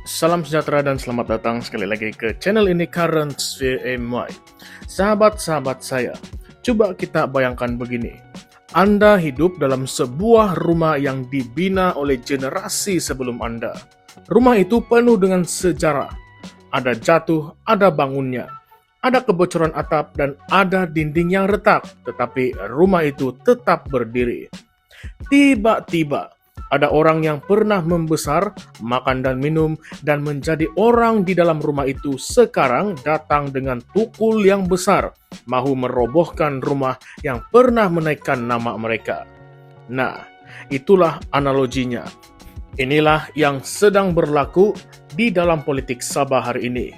Salam sejahtera dan selamat datang sekali lagi ke channel ini Current VMY. Sahabat-sahabat saya, coba kita bayangkan begini. Anda hidup dalam sebuah rumah yang dibina oleh generasi sebelum Anda. Rumah itu penuh dengan sejarah. Ada jatuh, ada bangunnya. Ada kebocoran atap dan ada dinding yang retak, tetapi rumah itu tetap berdiri. Tiba-tiba, ada orang yang pernah membesar, makan dan minum, dan menjadi orang di dalam rumah itu sekarang datang dengan tukul yang besar, mahu merobohkan rumah yang pernah menaikkan nama mereka. Nah, itulah analoginya. Inilah yang sedang berlaku di dalam politik Sabah hari ini.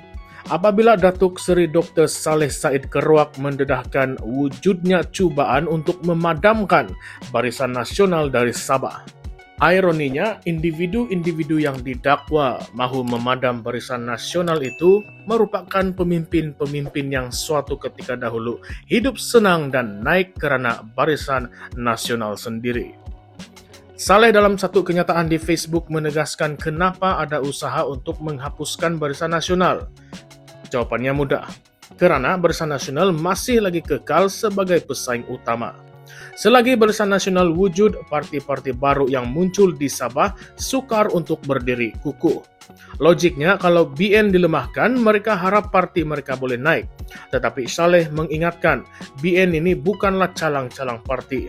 Apabila Datuk Seri Dr. Saleh Said Kerouac mendedahkan wujudnya cubaan untuk memadamkan Barisan Nasional dari Sabah. Ironinya, individu-individu yang didakwa mahu memadam Barisan Nasional itu merupakan pemimpin-pemimpin yang suatu ketika dahulu hidup senang dan naik karena Barisan Nasional sendiri. Saleh dalam satu kenyataan di Facebook menegaskan kenapa ada usaha untuk menghapuskan Barisan Nasional. Jawabannya mudah, karena Barisan Nasional masih lagi kekal sebagai pesaing utama. Selagi Barisan Nasional wujud, parti-parti baru yang muncul di Sabah sukar untuk berdiri kukuh. Logiknya, kalau BN dilemahkan, mereka harap parti mereka boleh naik. Tetapi Saleh mengingatkan, BN ini bukanlah calang-calang parti.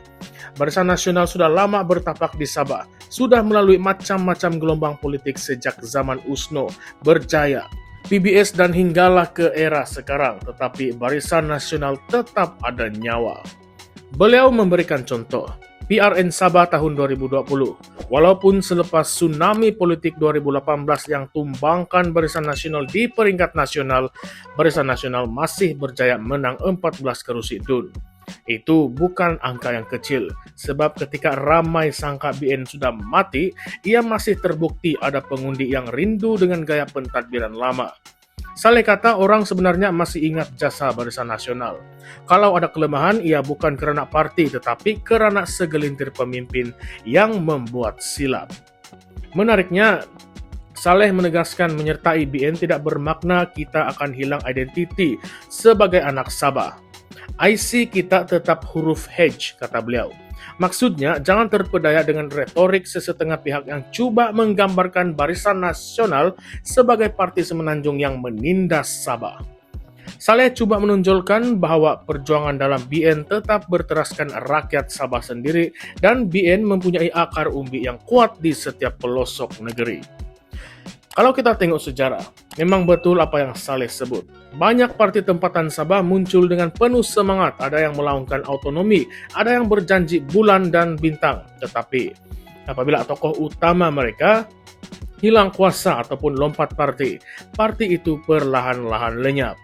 Barisan Nasional sudah lama bertapak di Sabah, sudah melalui macam-macam gelombang politik sejak zaman USNO, berjaya. PBS dan hinggalah ke era sekarang, tetapi Barisan Nasional tetap ada nyawa. Beliau memberikan contoh, PRN Sabah tahun 2020. Walaupun selepas tsunami politik 2018 yang tumbangkan Barisan Nasional di peringkat nasional, Barisan Nasional masih berjaya menang 14 kerusi DUN. Itu bukan angka yang kecil, sebab ketika ramai sangka BN sudah mati, ia masih terbukti ada pengundi yang rindu dengan gaya pentadbiran lama. Saleh kata orang sebenarnya masih ingat jasa Barisan Nasional. Kalau ada kelemahan, ia bukan karena parti, tetapi karena segelintir pemimpin yang membuat silap. Menariknya, Saleh menegaskan menyertai BN tidak bermakna kita akan hilang identiti sebagai anak Sabah. IC kita tetap huruf H, kata beliau. Maksudnya, jangan terpedaya dengan retorik sesetengah pihak yang coba menggambarkan Barisan Nasional sebagai parti semenanjung yang menindas Sabah. Saleh coba menonjolkan bahwa perjuangan dalam BN tetap berteraskan rakyat Sabah sendiri dan BN mempunyai akar umbi yang kuat di setiap pelosok negeri. Kalau kita tengok sejarah, memang betul apa yang Saleh sebut. Banyak parti tempatan Sabah muncul dengan penuh semangat, ada yang melaungkan autonomi, ada yang berjanji bulan dan bintang. Tetapi, apabila tokoh utama mereka hilang kuasa ataupun lompat parti itu perlahan-lahan lenyap.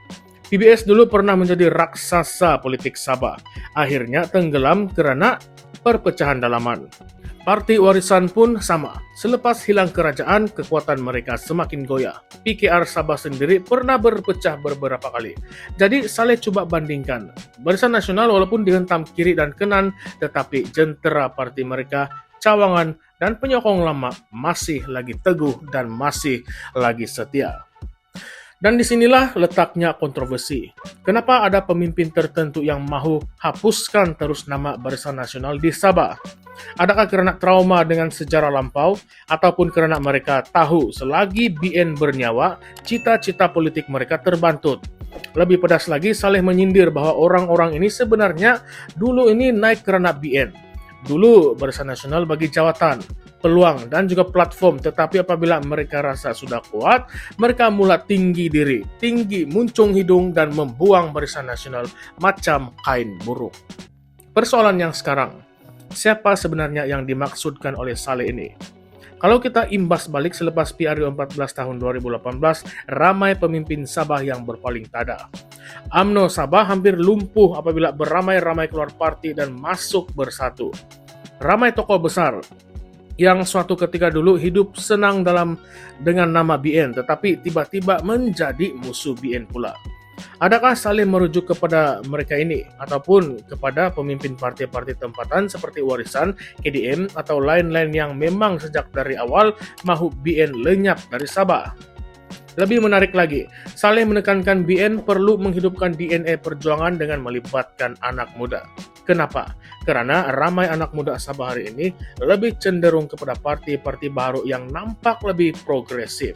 PBS dulu pernah menjadi raksasa politik Sabah, akhirnya tenggelam karena perpecahan dalaman. Parti warisan pun sama. Selepas hilang kerajaan, kekuatan mereka semakin goyah. PKR Sabah sendiri pernah berpecah beberapa kali. Jadi Saleh coba bandingkan. Barisan Nasional walaupun dihentam kiri dan kanan, tetapi jentera parti mereka, cawangan, dan penyokong lama masih lagi teguh dan masih lagi setia. Dan disinilah letaknya kontroversi. Kenapa ada pemimpin tertentu yang mahu hapuskan terus nama Barisan Nasional di Sabah? Adakah karena trauma dengan sejarah lampau, ataupun karena mereka tahu selagi BN bernyawa, cita-cita politik mereka terbantut? Lebih pedas lagi, Saleh menyindir bahwa orang-orang ini sebenarnya dulu ini naik karena BN. Dulu Barisan Nasional bagi jawatan, peluang, dan juga platform, tetapi apabila mereka rasa sudah kuat, mereka mula tinggi diri, tinggi muncung hidung, dan membuang Barisan Nasional macam kain buruk. Persoalan yang sekarang, siapa sebenarnya yang dimaksudkan oleh Saleh ini? Kalau kita imbas balik selepas PRU 14 tahun 2018, ramai pemimpin Sabah yang berpaling tada. UMNO Sabah hampir lumpuh apabila beramai-ramai keluar parti dan masuk bersatu. Ramai tokoh besar yang suatu ketika dulu hidup senang dengan nama BN, tetapi tiba-tiba menjadi musuh BN pula. Adakah Saleh merujuk kepada mereka ini ataupun kepada pemimpin partai-partai tempatan seperti Warisan, KDM atau lain-lain yang memang sejak dari awal mahu BN lenyap dari Sabah? Lebih menarik lagi, Saleh menekankan BN perlu menghidupkan DNA perjuangan dengan melibatkan anak muda. Kenapa? Karena ramai anak muda Sabah hari ini lebih cenderung kepada partai-partai baru yang nampak lebih progresif.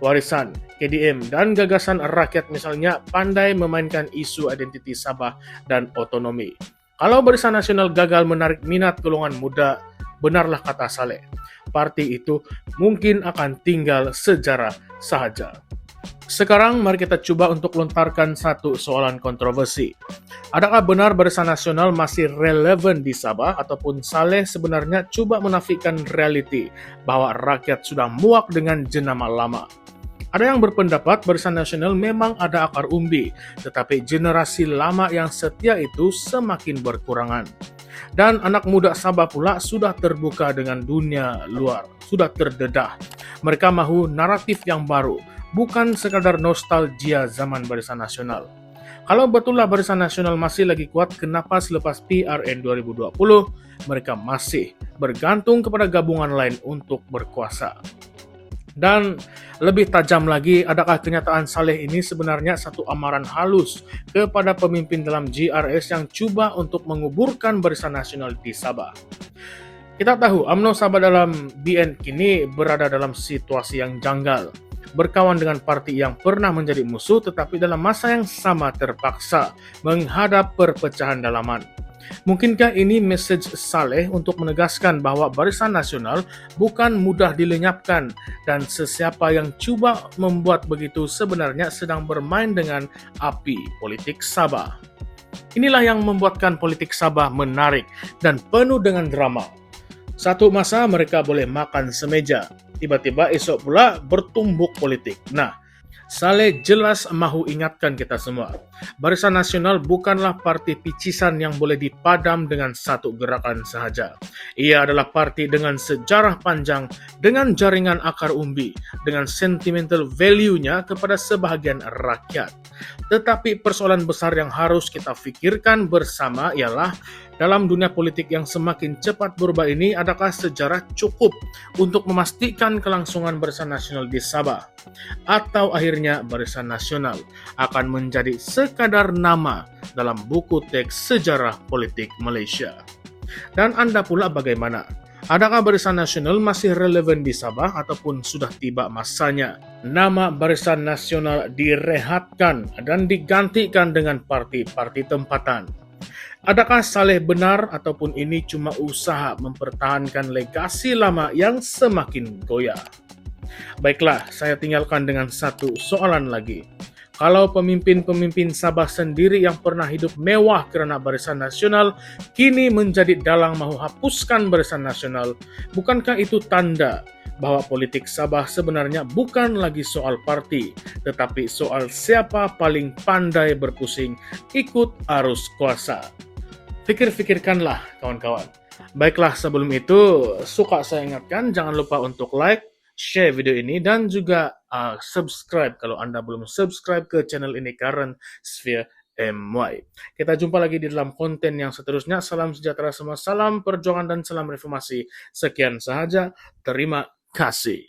Warisan, KDM, dan gagasan rakyat misalnya pandai memainkan isu identiti Sabah dan otonomi. Kalau Barisan Nasional gagal menarik minat golongan muda, benarlah kata Saleh, partai itu mungkin akan tinggal sejarah saja. Sekarang mari kita coba untuk lontarkan satu soalan kontroversi. Adakah benar Barisan Nasional masih relevan di Sabah ataupun Saleh sebenarnya coba menafikan realiti bahwa rakyat sudah muak dengan jenama lama? Ada yang berpendapat Barisan Nasional memang ada akar umbi, tetapi generasi lama yang setia itu semakin berkurangan. Dan anak muda Sabah pula sudah terbuka dengan dunia luar, sudah terdedah. Mereka mahu naratif yang baru, bukan sekadar nostalgia zaman Barisan Nasional. Kalau betullah Barisan Nasional masih lagi kuat, kenapa selepas PRN 2020 mereka masih bergantung kepada gabungan lain untuk berkuasa? Dan lebih tajam lagi, adakah kenyataan Saleh ini sebenarnya satu amaran halus kepada pemimpin dalam GRS yang coba untuk menguburkan Barisan Nasional di Sabah? Kita tahu UMNO Sabah dalam BN kini berada dalam situasi yang janggal. Berkawan dengan parti yang pernah menjadi musuh tetapi dalam masa yang sama terpaksa menghadap perpecahan dalaman. Mungkinkah ini message Saleh untuk menegaskan bahwa Barisan Nasional bukan mudah dilenyapkan dan sesiapa yang coba membuat begitu sebenarnya sedang bermain dengan api politik Sabah? Inilah yang membuatkan politik Sabah menarik dan penuh dengan drama. Satu masa mereka boleh makan semeja, tiba-tiba esok pula bertumbuk politik. Nah, Saleh jelas mahu ingatkan kita semua, Barisan Nasional bukanlah parti picisan yang boleh dipadam dengan satu gerakan sahaja. Ia adalah parti dengan sejarah panjang, dengan jaringan akar umbi, dengan sentimental value-nya kepada sebahagian rakyat. Tetapi persoalan besar yang harus kita fikirkan bersama ialah dalam dunia politik yang semakin cepat berubah ini, adakah sejarah cukup untuk memastikan kelangsungan Barisan Nasional di Sabah? Atau akhirnya Barisan Nasional akan menjadi sekadar nama dalam buku teks sejarah politik Malaysia? Dan Anda pula bagaimana? Adakah Barisan Nasional masih relevan di Sabah ataupun sudah tiba masanya nama Barisan Nasional direhatkan dan digantikan dengan parti-parti tempatan? Adakah Saleh benar ataupun ini cuma usaha mempertahankan legasi lama yang semakin goyah? Baiklah, saya tinggalkan dengan satu soalan lagi. Kalau pemimpin-pemimpin Sabah sendiri yang pernah hidup mewah kerana Barisan Nasional kini menjadi dalang mahu hapuskan Barisan Nasional, bukankah itu tanda bahwa politik Sabah sebenarnya bukan lagi soal parti, tetapi soal siapa paling pandai berpusing ikut arus kuasa? Fikir-fikirkanlah kawan-kawan. Baiklah, sebelum itu suka saya ingatkan jangan lupa untuk like, share video ini dan juga subscribe kalau Anda belum subscribe ke channel ini Current Sphere MY. Kita jumpa lagi di dalam konten yang seterusnya. Salam sejahtera semua, salam perjuangan dan salam reformasi. Sekian sahaja. Terima kasih.